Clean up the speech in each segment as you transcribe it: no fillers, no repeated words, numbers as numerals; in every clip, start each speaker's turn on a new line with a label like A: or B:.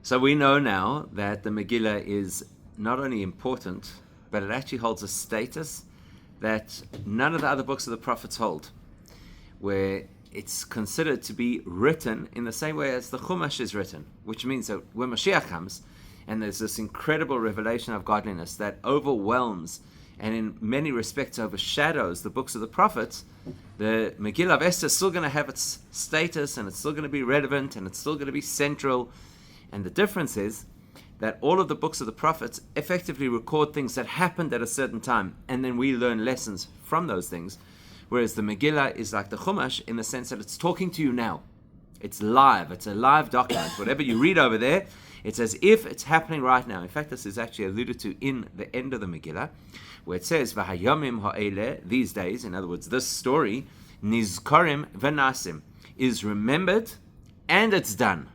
A: So we know now that the Megillah is not only important, but it actually holds a status that none of the other books of the prophets hold, where it's considered to be written in the same way as the Chumash is written, which means that when Mashiach comes, and there's this incredible revelation of godliness that overwhelms and in many respects overshadows the books of the prophets, the Megillah of Esther is still going to have its status, and it's still going to be relevant, and it's still going to be central. And the difference is that all of the books of the prophets effectively record things that happened at a certain time, and then we learn lessons from those things, whereas the Megillah is like the Chumash in the sense that it's talking to you now. It's live. It's a live document. Whatever you read over there, it's as if it's happening right now. In fact, this is actually alluded to in the end of the Megillah, where it says, V'hayomim ha'eleh, these days, in other words, this story, nizkarim v'nasim, is remembered and it's done.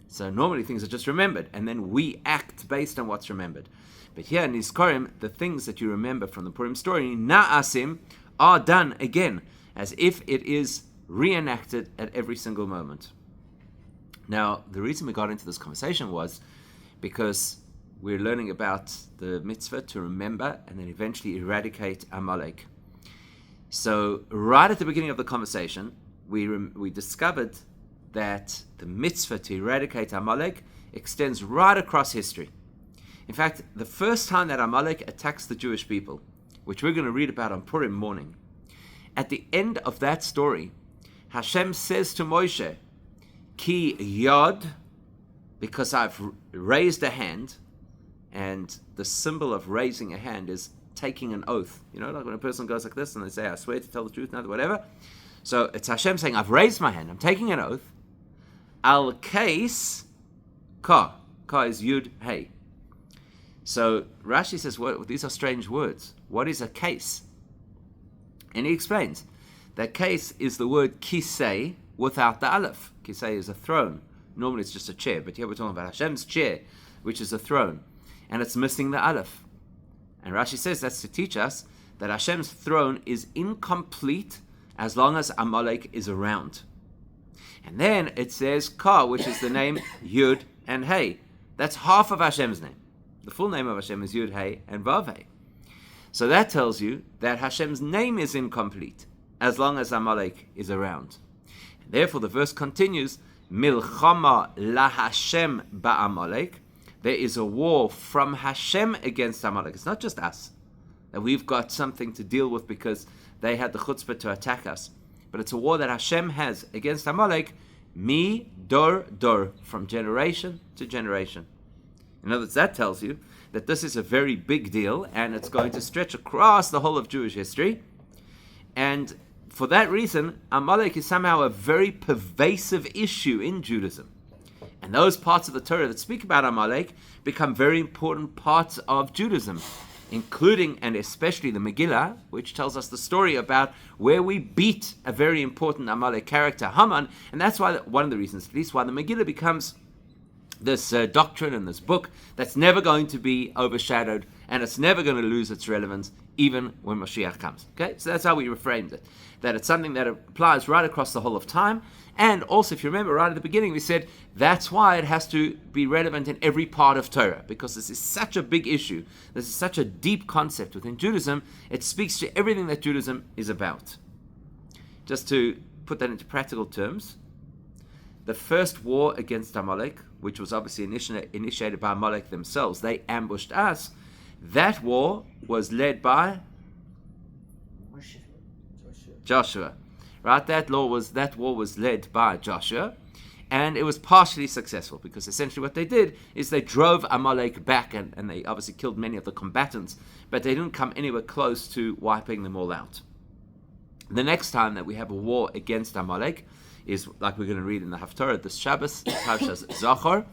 A: So normally things are just remembered, and then we act based on what's remembered. But here, nizkarim, the things that you remember from the Purim story, na'asim, are done again, as if it is reenacted at every single moment. Now, the reason we got into this conversation was because we're learning about the mitzvah to remember and then eventually eradicate Amalek. So, right at the beginning of the conversation, we discovered that the mitzvah to eradicate Amalek extends right across history. In fact, the first time that Amalek attacks the Jewish people, which we're going to read about on Purim morning, at the end of that story, Hashem says to Moshe, Ki yod, because I've raised a hand, and the symbol of raising a hand is taking an oath. You know, like when a person goes like this and they say, I swear to tell the truth, not whatever. So it's Hashem saying, I've raised my hand, I'm taking an oath. Al case ka. Ka is yud hey. So Rashi says, well, these are strange words. What is a case? And he explains that case is the word kisei without the aleph. Kisei is a throne. Normally it's just a chair, but here we're talking about Hashem's chair, which is a throne. And it's missing the aleph. And Rashi says that's to teach us that Hashem's throne is incomplete as long as Amalek is around. And then it says Ka, which is the name Yud and Hey. That's half of Hashem's name. The full name of Hashem is Yud Hey and Vav Hey. So that tells you that Hashem's name is incomplete as long as Amalek is around. And therefore the verse continues, Milchama la Hashem ba'Amalek. There is a war from Hashem against Amalek. It's not just us, that we've got something to deal with because they had the chutzpah to attack us. But it's a war that Hashem has against Amalek, mi dor dor, from generation to generation. In other words, that tells you that this is a very big deal, and it's going to stretch across the whole of Jewish history. And for that reason, Amalek is somehow a very pervasive issue in Judaism. And those parts of the Torah that speak about Amalek become very important parts of Judaism, including and especially the Megillah, which tells us the story about where we beat a very important Amalek character, Haman. And that's why, one of the reasons, at least, why the Megillah becomes this doctrine and this book that's never going to be overshadowed, and it's never going to lose its relevance, even when Mashiach comes. Okay, so that's how we reframed it. That it's something that applies right across the whole of time. And also, if you remember right at the beginning, we said that's why it has to be relevant in every part of Torah, because this is such a big issue. This is such a deep concept within Judaism. It speaks to everything that Judaism is about. Just to put that into practical terms, the first war against Amalek, which was obviously initiated by Amalek themselves, they ambushed us. That war was led by Joshua. Right, that war was led by Joshua, and it was partially successful because essentially what they did is they drove Amalek back, and they obviously killed many of the combatants, but they didn't come anywhere close to wiping them all out. The next time that we have a war against Amalek is, like we're going to read in the Haftarah this Shabbos, Parshas Zachor,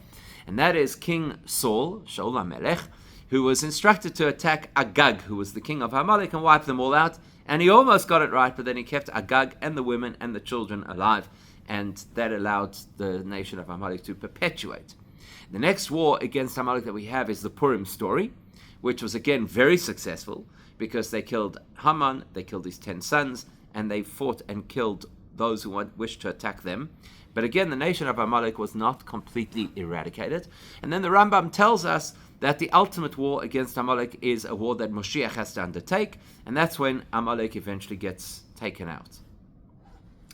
A: and that is King Saul, Shaul HaMelech, who was instructed to attack Agag, who was the king of Amalek, and wipe them all out. And he almost got it right, but then he kept Agag and the women and the children alive, and that allowed the nation of Amalek to perpetuate. The next war against Amalek that we have is the Purim story, which was again very successful because they killed Haman, they killed his 10 sons, and they fought and killed those who wish to attack them. But again, the nation of Amalek was not completely eradicated. And then the Rambam tells us that the ultimate war against Amalek is a war that Moshiach has to undertake, and that's when Amalek eventually gets taken out.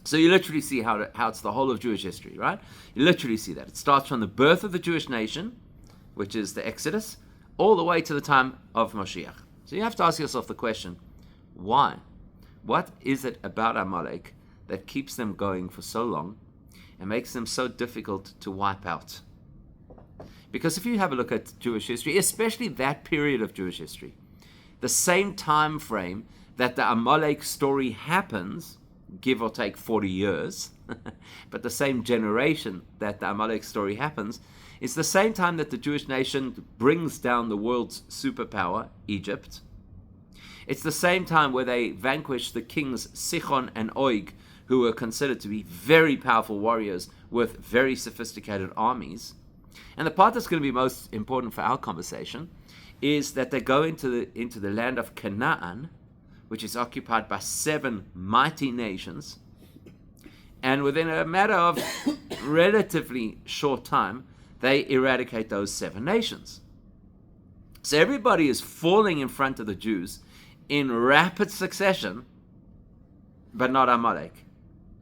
A: So you literally see how it's the whole of Jewish history, right? You literally see that. It starts from the birth of the Jewish nation, which is the Exodus, all the way to the time of Moshiach. So you have to ask yourself the question, why? What is it about Amalek that keeps them going for so long and makes them so difficult to wipe out? Because if you have a look at Jewish history, especially that period of Jewish history, the same time frame that the Amalek story happens, give or take 40 years, but the same generation that the Amalek story happens, is the same time that the Jewish nation brings down the world's superpower, Egypt. It's the same time where they vanquish the kings Sichon and Og, who were considered to be very powerful warriors with very sophisticated armies. And the part that's going to be most important for our conversation is that they go into the land of Canaan, which is occupied by 7 mighty nations. And within a matter of relatively short time, they eradicate those 7 nations. So everybody is falling in front of the Jews in rapid succession, but not Amalek.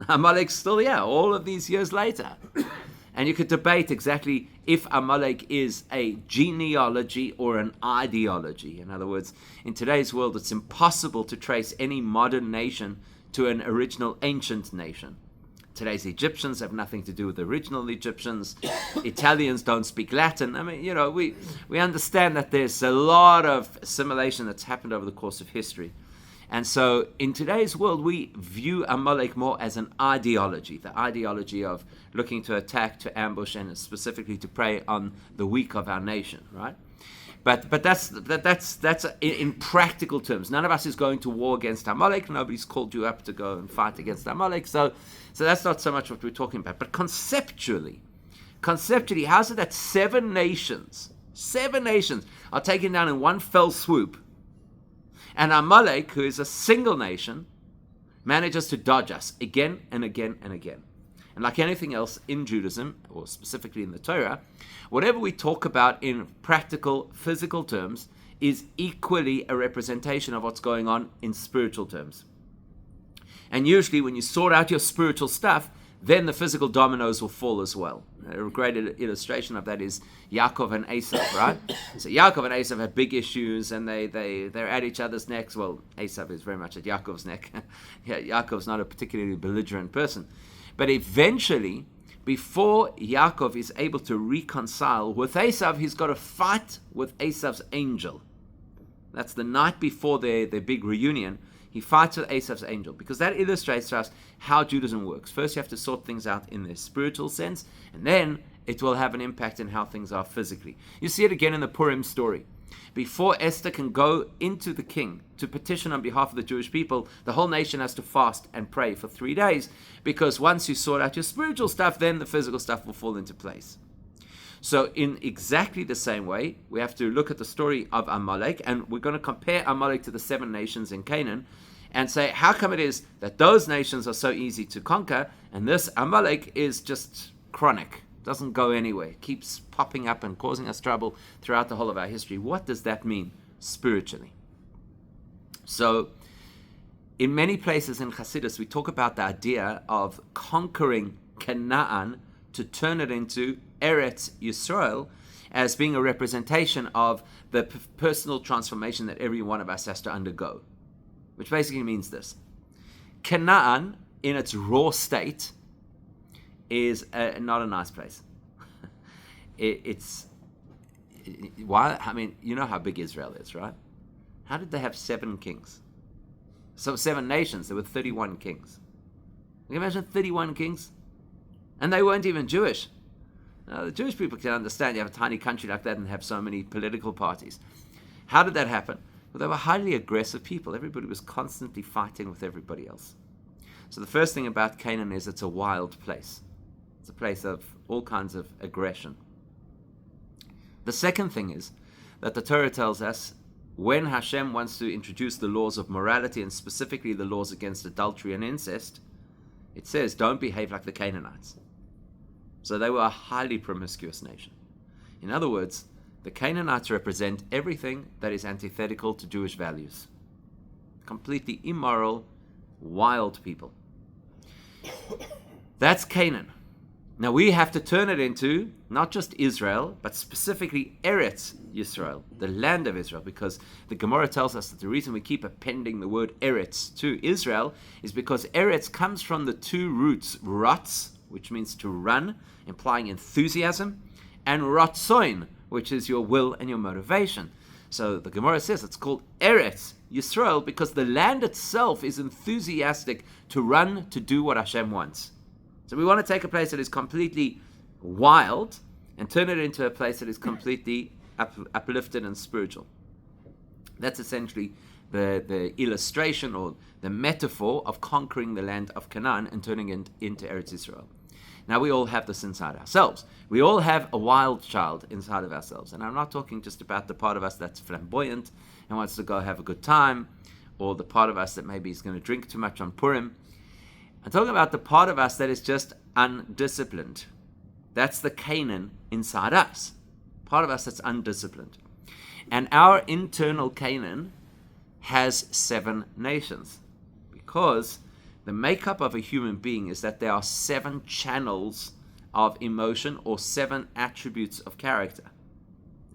A: Amalek's still here all of these years later. And you could debate exactly if Amalek is a genealogy or an ideology. In other words, in today's world, it's impossible to trace any modern nation to an original ancient nation. Today's Egyptians have nothing to do with the original Egyptians. Italians don't speak Latin. I mean, we understand that there's a lot of assimilation that's happened over the course of history. And so in today's world, we view Amalek more as an ideology, the ideology of looking to attack, to ambush, and specifically to prey on the weak of our nation, right? But that's in practical terms. None of us is going to war against Amalek. Nobody's called you up to go and fight against Amalek. So that's not so much what we're talking about. But conceptually, how's it that 7 nations are taken down in one fell swoop, and Amalek, who is a single nation, manages to dodge us again and again and again? And like anything else in Judaism, or specifically in the Torah, whatever we talk about in practical, physical terms is equally a representation of what's going on in spiritual terms. And usually when you sort out your spiritual stuff, then the physical dominoes will fall as well. A great illustration of that is Yaakov and Esav, right? So Yaakov and Esav had big issues, and they're at each other's necks. Well, Esav is very much at Yaakov's neck. Yeah, Yaakov's not a particularly belligerent person. But eventually, before Yaakov is able to reconcile with Esav, he's got to fight with Esav's angel. That's the night before their big reunion. He fights with Esav's angel, because that illustrates to us how Judaism works. First, you have to sort things out in their spiritual sense, and then it will have an impact in how things are physically. You see it again in the Purim story. Before Esther can go into the king to petition on behalf of the Jewish people, the whole nation has to fast and pray for 3 days, because once you sort out your spiritual stuff, then the physical stuff will fall into place. So in exactly the same way, we have to look at the story of Amalek, and we're going to compare Amalek to the 7 nations in Canaan and say, how come it is that those nations are so easy to conquer, and this Amalek is just chronic, doesn't go anywhere, keeps popping up and causing us trouble throughout the whole of our history? What does that mean spiritually? So in many places in Hasidus, we talk about the idea of conquering Canaan to turn it into Eretz Yisrael, as being a representation of the personal transformation that every one of us has to undergo. Which basically means this: Canaan, in its raw state, is not a nice place. Why? I mean, you know how big Israel is, right? How did they have 7 kings? So 7 nations, there were 31 kings. Can you imagine 31 kings? And they weren't even Jewish. Now, the Jewish people can understand you have a tiny country like that and have so many political parties. How did that happen? Well, they were highly aggressive people. Everybody was constantly fighting with everybody else. So the first thing about Canaan is it's a wild place. It's a place of all kinds of aggression. The second thing is that the Torah tells us when Hashem wants to introduce the laws of morality, and specifically the laws against adultery and incest, it says, don't behave like the Canaanites. So they were a highly promiscuous nation. In other words, the Canaanites represent everything that is antithetical to Jewish values. Completely immoral, wild people. That's Canaan. Now we have to turn it into not just Israel, but specifically Eretz Yisrael, the land of Israel, because the Gemara tells us that the reason we keep appending the word Eretz to Israel is because Eretz comes from the two roots, Ratz, which means to run, implying enthusiasm, and Ratzoin, which is your will and your motivation. So the Gemara says it's called Eretz Yisrael because the land itself is enthusiastic to run, to do what Hashem wants. So we want to take a place that is completely wild and turn it into a place that is completely uplifted and spiritual. That's essentially the illustration or the metaphor of conquering the land of Canaan and turning it into Eretz Yisrael. Now we all have this inside ourselves. We all have a wild child inside of ourselves. And I'm not talking just about the part of us that's flamboyant and wants to go have a good time, or the part of us that maybe is going to drink too much on Purim. I'm talking about the part of us that is just undisciplined. That's the Canaan inside us. Part of us that's undisciplined. And our internal Canaan has 7 nations. Because the makeup of a human being is that there are 7 channels of emotion or 7 attributes of character.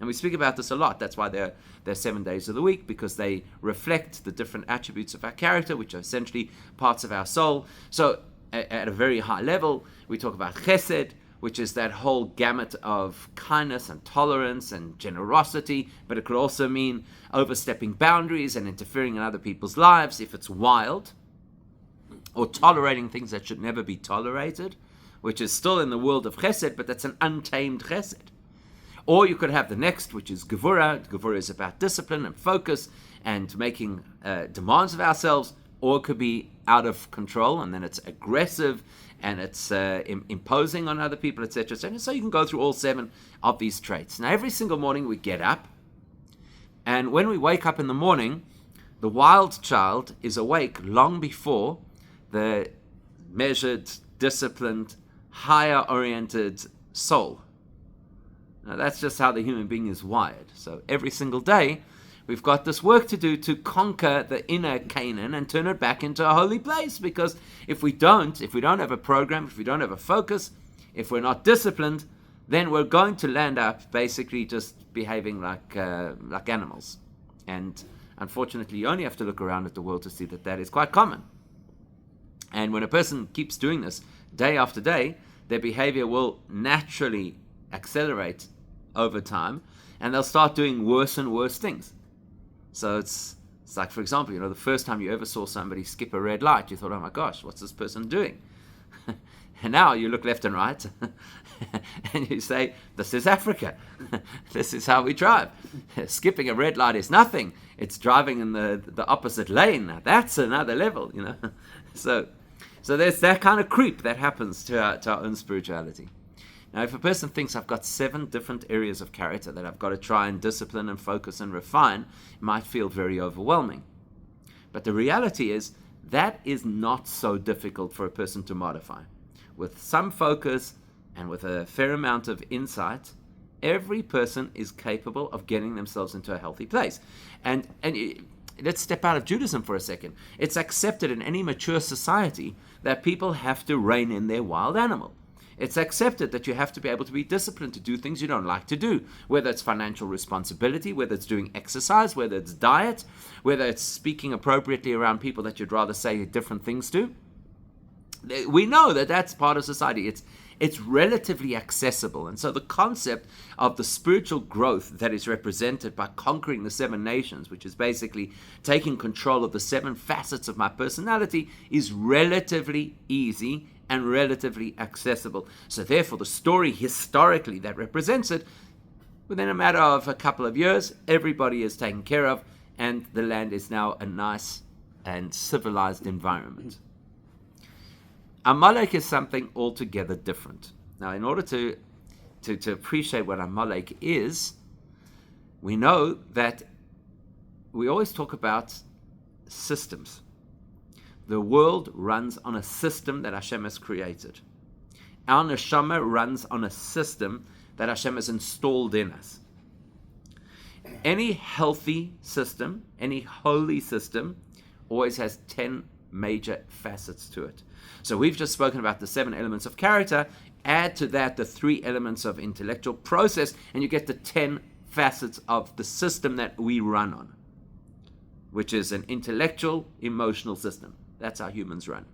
A: And we speak about this a lot. That's why they're 7 days of the week, because they reflect the different attributes of our character, which are essentially parts of our soul. So at a very high level, we talk about chesed, which is that whole gamut of kindness and tolerance and generosity, but it could also mean overstepping boundaries and interfering in other people's lives if it's wild, or tolerating things that should never be tolerated, which is still in the world of chesed, but that's an untamed chesed. Or you could have the next, which is Gevurah. Gevurah is about discipline and focus and making demands of ourselves. Or it could be out of control, and then it's aggressive and it's imposing on other people, etc. So you can go through all 7 of these traits. Now, every single morning we get up, and when we wake up in the morning, the wild child is awake long before the measured, disciplined, higher-oriented soul. Now, that's just how the human being is wired. So every single day, we've got this work to do to conquer the inner Canaan and turn it back into a holy place. Because if we don't have a program, if we don't have a focus, if we're not disciplined, then we're going to land up basically just behaving like animals. And unfortunately, you only have to look around at the world to see that is quite common. And when a person keeps doing this day after day, their behavior will naturally accelerate over time, and they'll start doing worse and worse things. So it's like, for example, the first time you ever saw somebody skip a red light, you thought, oh my gosh, what's this person doing? And now you look left and right and you say, this is Africa. This is how we drive. Skipping a red light is nothing. It's driving in the opposite lane. Now, that's another level, So there's that kind of creep that happens to our own spirituality. Now, if a person thinks I've got 7 different areas of character that I've got to try and discipline and focus and refine, it might feel very overwhelming. But the reality is that is not so difficult for a person to modify. With some focus and with a fair amount of insight, every person is capable of getting themselves into a healthy place. And let's step out of Judaism for a second. It's accepted in any mature society that people have to rein in their wild animal. It's accepted that you have to be able to be disciplined to do things you don't like to do, whether it's financial responsibility, whether it's doing exercise, whether it's diet, whether it's speaking appropriately around people that you'd rather say different things to. We know that that's part of society. It's relatively accessible. And so the concept of the spiritual growth that is represented by conquering the 7 nations, which is basically taking control of the 7 facets of my personality, is relatively easy and relatively accessible. So therefore, the story historically that represents it, within a matter of a couple of years, everybody is taken care of, and the land is now a nice and civilized environment. Amalek is something altogether different. Now, in order to appreciate what Amalek is, we know that we always talk about systems. The world runs on a system that Hashem has created. Our neshama runs on a system that Hashem has installed in us. Any healthy system, any holy system, always has 10 major facets to it. So we've just spoken about the 7 elements of character. Add to that the 3 elements of intellectual process, and you get the 10 facets of the system that we run on, which is an intellectual, emotional system. That's how humans run.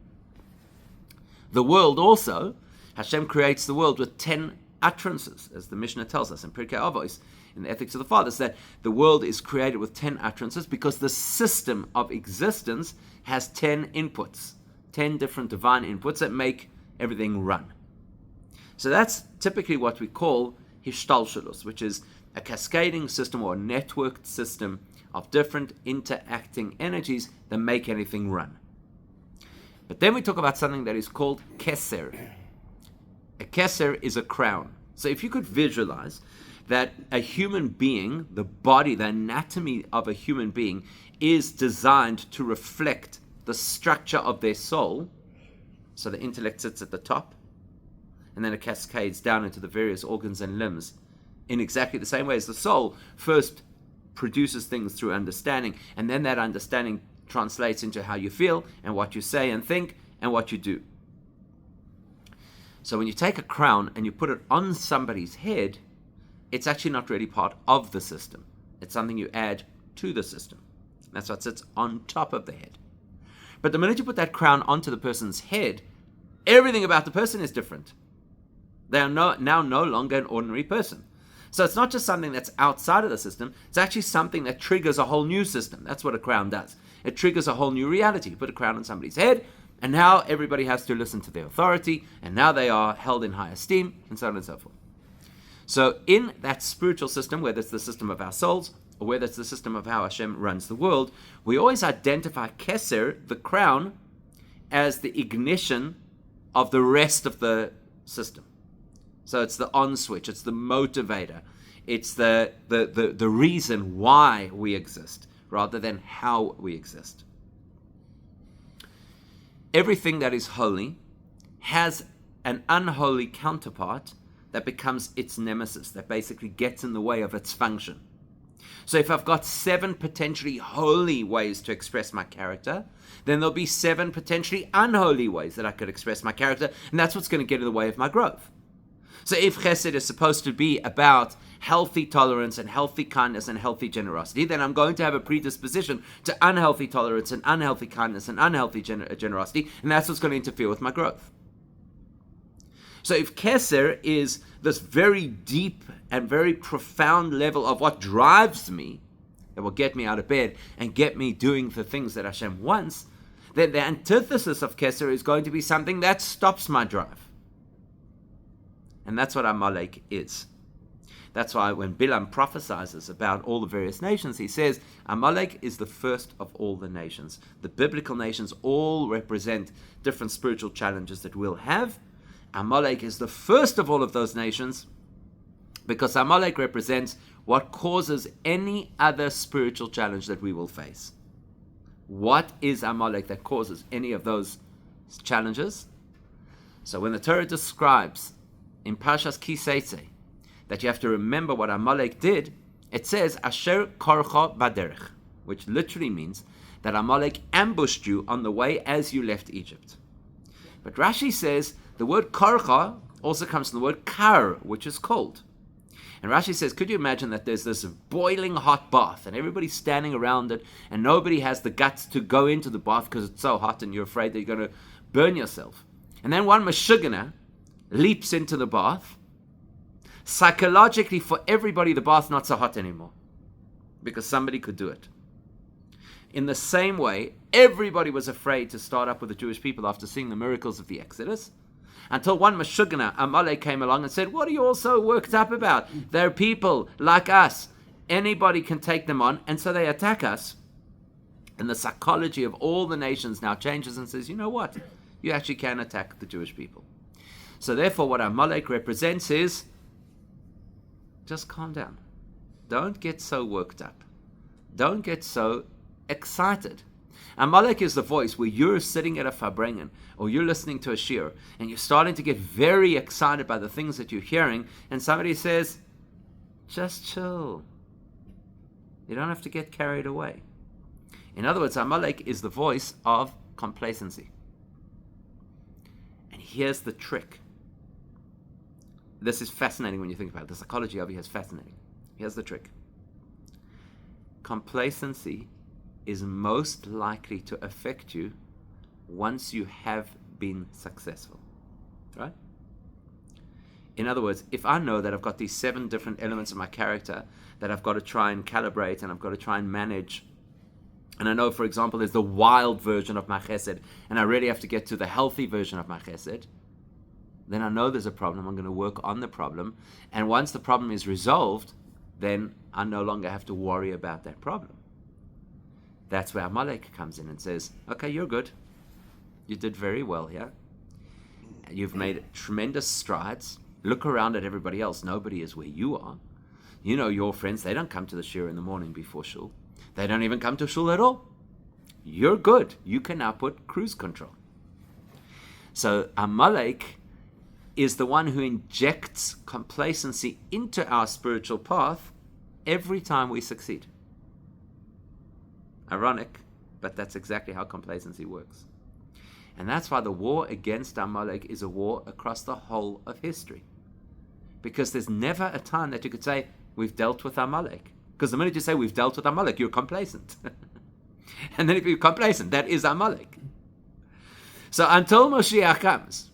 A: The world also, Hashem creates the world with 10 utterances, as the Mishnah tells us in Pirkei Avos, in the Ethics of the Fathers, that the world is created with 10 utterances because the system of existence has 10 inputs, 10 different divine inputs that make everything run. So that's typically what we call Hishtalshelus, which is a cascading system or a networked system of different interacting energies that make anything run. But then we talk about something that is called Keser. A Keser is a crown. So if you could visualize that a human being, the body, the anatomy of a human being, is designed to reflect the structure of their soul. So the intellect sits at the top, and then it cascades down into the various organs and limbs in exactly the same way as the soul first produces things through understanding, and then that understanding translates into how you feel and what you say and think and what you do. So when you take a crown and you put it on somebody's head, it's actually not really part of the system. It's something you add to the system. That's what sits on top of the head. But the minute you put that crown onto the person's head, everything about the person is different. They are now no longer an ordinary person. So it's not just something that's outside of the system, it's actually something that triggers a whole new system. That's what a crown does. It triggers a whole new reality. You put a crown on somebody's head, and now everybody has to listen to their authority, and now they are held in high esteem, and so on and so forth. So in that spiritual system, whether it's the system of our souls, or whether it's the system of how Hashem runs the world, we always identify Keser, the crown, as the ignition of the rest of the system. So it's the on switch, it's the motivator, it's the reason why we exist, rather than how we exist. Everything that is holy has an unholy counterpart that becomes its nemesis, that basically gets in the way of its function. So if I've got 7 potentially holy ways to express my character, then there'll be 7 potentially unholy ways that I could express my character, and that's what's going to get in the way of my growth. So if Chesed is supposed to be about healthy tolerance and healthy kindness and healthy generosity, then I'm going to have a predisposition to unhealthy tolerance and unhealthy kindness and unhealthy generosity, and that's what's going to interfere with my growth. So if Keser is this very deep and very profound level of what drives me, that will get me out of bed and get me doing the things that Hashem wants, then the antithesis of Keser is going to be something that stops my drive. And that's what Amalek is. That's why when Bilam prophesies about all the various nations, he says, Amalek is the first of all the nations. The biblical nations all represent different spiritual challenges that we'll have. Amalek is the first of all of those nations because Amalek represents what causes any other spiritual challenge that we will face. What is Amalek that causes any of those challenges? So when the Torah describes in Parshas Ki Seitzei that you have to remember what Amalek did, it says Asher Korcha Baderech, which literally means that Amalek ambushed you on the way as you left Egypt. But Rashi says the word Korcha also comes from the word Kar, which is cold. And Rashi says, could you imagine that there's this boiling hot bath and everybody's standing around it and nobody has the guts to go into the bath because it's so hot and you're afraid that you're going to burn yourself. And then one Meshuggah leaps into the bath. Psychologically, for everybody, the bath's not so hot anymore because somebody could do it. In the same way, everybody was afraid to start up with the Jewish people after seeing the miracles of the Exodus, until one Meshuggah, Amalek, came along and said, what are you all so worked up about? They're people like us. Anybody can take them on, and so they attack us. And the psychology of all the nations now changes and says, you know what? You actually can attack the Jewish people. So therefore, what Amalek represents is, just calm down. Don't get so worked up. Don't get so excited. Amalek is the voice where you're sitting at a Farbrengen or you're listening to a shir and you're starting to get very excited by the things that you're hearing, and somebody says, just chill. You don't have to get carried away. In other words, Amalek is the voice of complacency. And here's the trick. This is fascinating when you think about it. The psychology of it is fascinating. Here's the trick. Complacency is most likely to affect you once you have been successful. Right? In other words, if I know that I've got these 7 different elements of my character that I've got to try and calibrate and I've got to try and manage, and I know, for example, there's the wild version of my chesed, and I really have to get to the healthy version of my chesed, then I know there's a problem. I'm going to work on the problem. And once the problem is resolved, then I no longer have to worry about that problem. That's where Amalek comes in and says, okay, you're good. You did very well here. You've made tremendous strides. Look around at everybody else. Nobody is where you are. You know your friends, they don't come to the shir in the morning before shul. They don't even come to shul at all. You're good. You can now put cruise control. So Amalek is the one who injects complacency into our spiritual path every time we succeed. Ironic, but that's exactly how complacency works. And that's why the war against Amalek is a war across the whole of history. Because there's never a time that you could say, we've dealt with Amalek. Because the minute you say we've dealt with Amalek, you're complacent. And then if you're complacent, that is Amalek. So until Moshiach comes,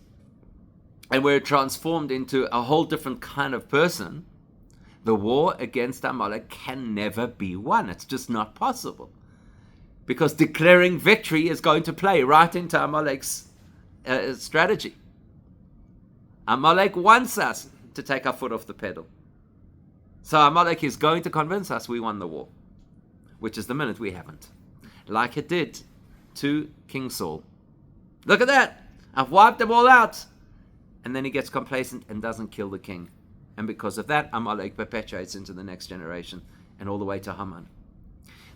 A: and we're transformed into a whole different kind of person, the war against Amalek can never be won. It's just not possible. Because declaring victory is going to play right into Amalek's strategy. Amalek wants us to take our foot off the pedal. So Amalek is going to convince us we won the war, which is the minute we haven't. Like it did to King Saul. Look at that! I've wiped them all out! And then he gets complacent and doesn't kill the king. And because of that, Amalek perpetuates into the next generation and all the way to Haman.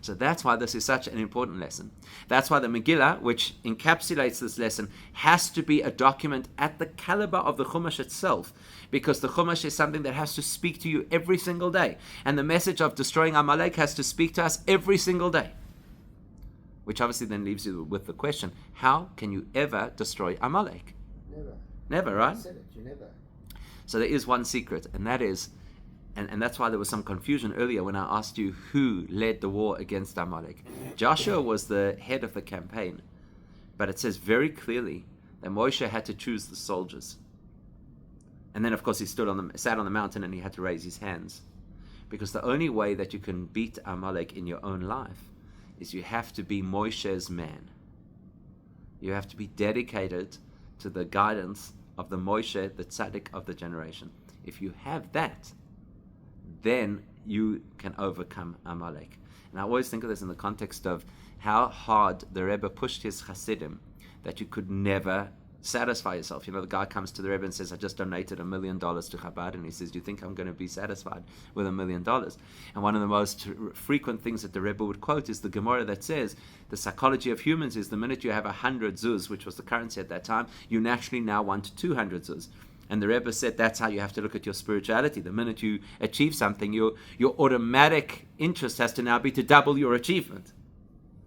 A: So that's why this is such an important lesson. That's why the Megillah, which encapsulates this lesson, has to be a document at the caliber of the Chumash itself, because the Chumash is something that has to speak to you every single day. And the message of destroying Amalek has to speak to us every single day. Which obviously then leaves you with the question, how can you ever destroy Amalek?
B: Never.
A: Never, right?
B: You said it, you never.
A: So there is one secret, and that is, and that's why there was some confusion earlier when I asked you who led the war against Amalek. Joshua was the head of the campaign, but it says very clearly that Moshe had to choose the soldiers. And then, of course, he sat on the mountain and he had to raise his hands. Because the only way that you can beat Amalek in your own life is you have to be Moshe's man. You have to be dedicated to the guidance of the Moshe, the tzaddik of the generation. If you have that, then you can overcome Amalek. And I always think of this in the context of how hard the Rebbe pushed his Hasidim, that you could never satisfy yourself. You know, the guy comes to the Rebbe and says, I just donated $1 million to Chabad, and he says, do you think I'm going to be satisfied with $1 million? And one of the most frequent things that the Rebbe would quote is the Gemara that says, the psychology of humans is the minute you have 100 zuz, which was the currency at that time, you naturally now want 200 zuz. And the Rebbe said that's how you have to look at your spirituality. The minute you achieve something, your automatic interest has to now be to double your achievement.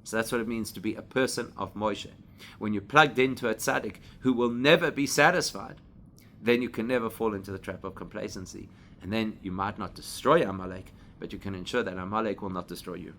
A: So that's what it means to be a person of Moshe. When you're plugged into a tzaddik who will never be satisfied, then you can never fall into the trap of complacency. And then you might not destroy Amalek, but you can ensure that Amalek will not destroy you.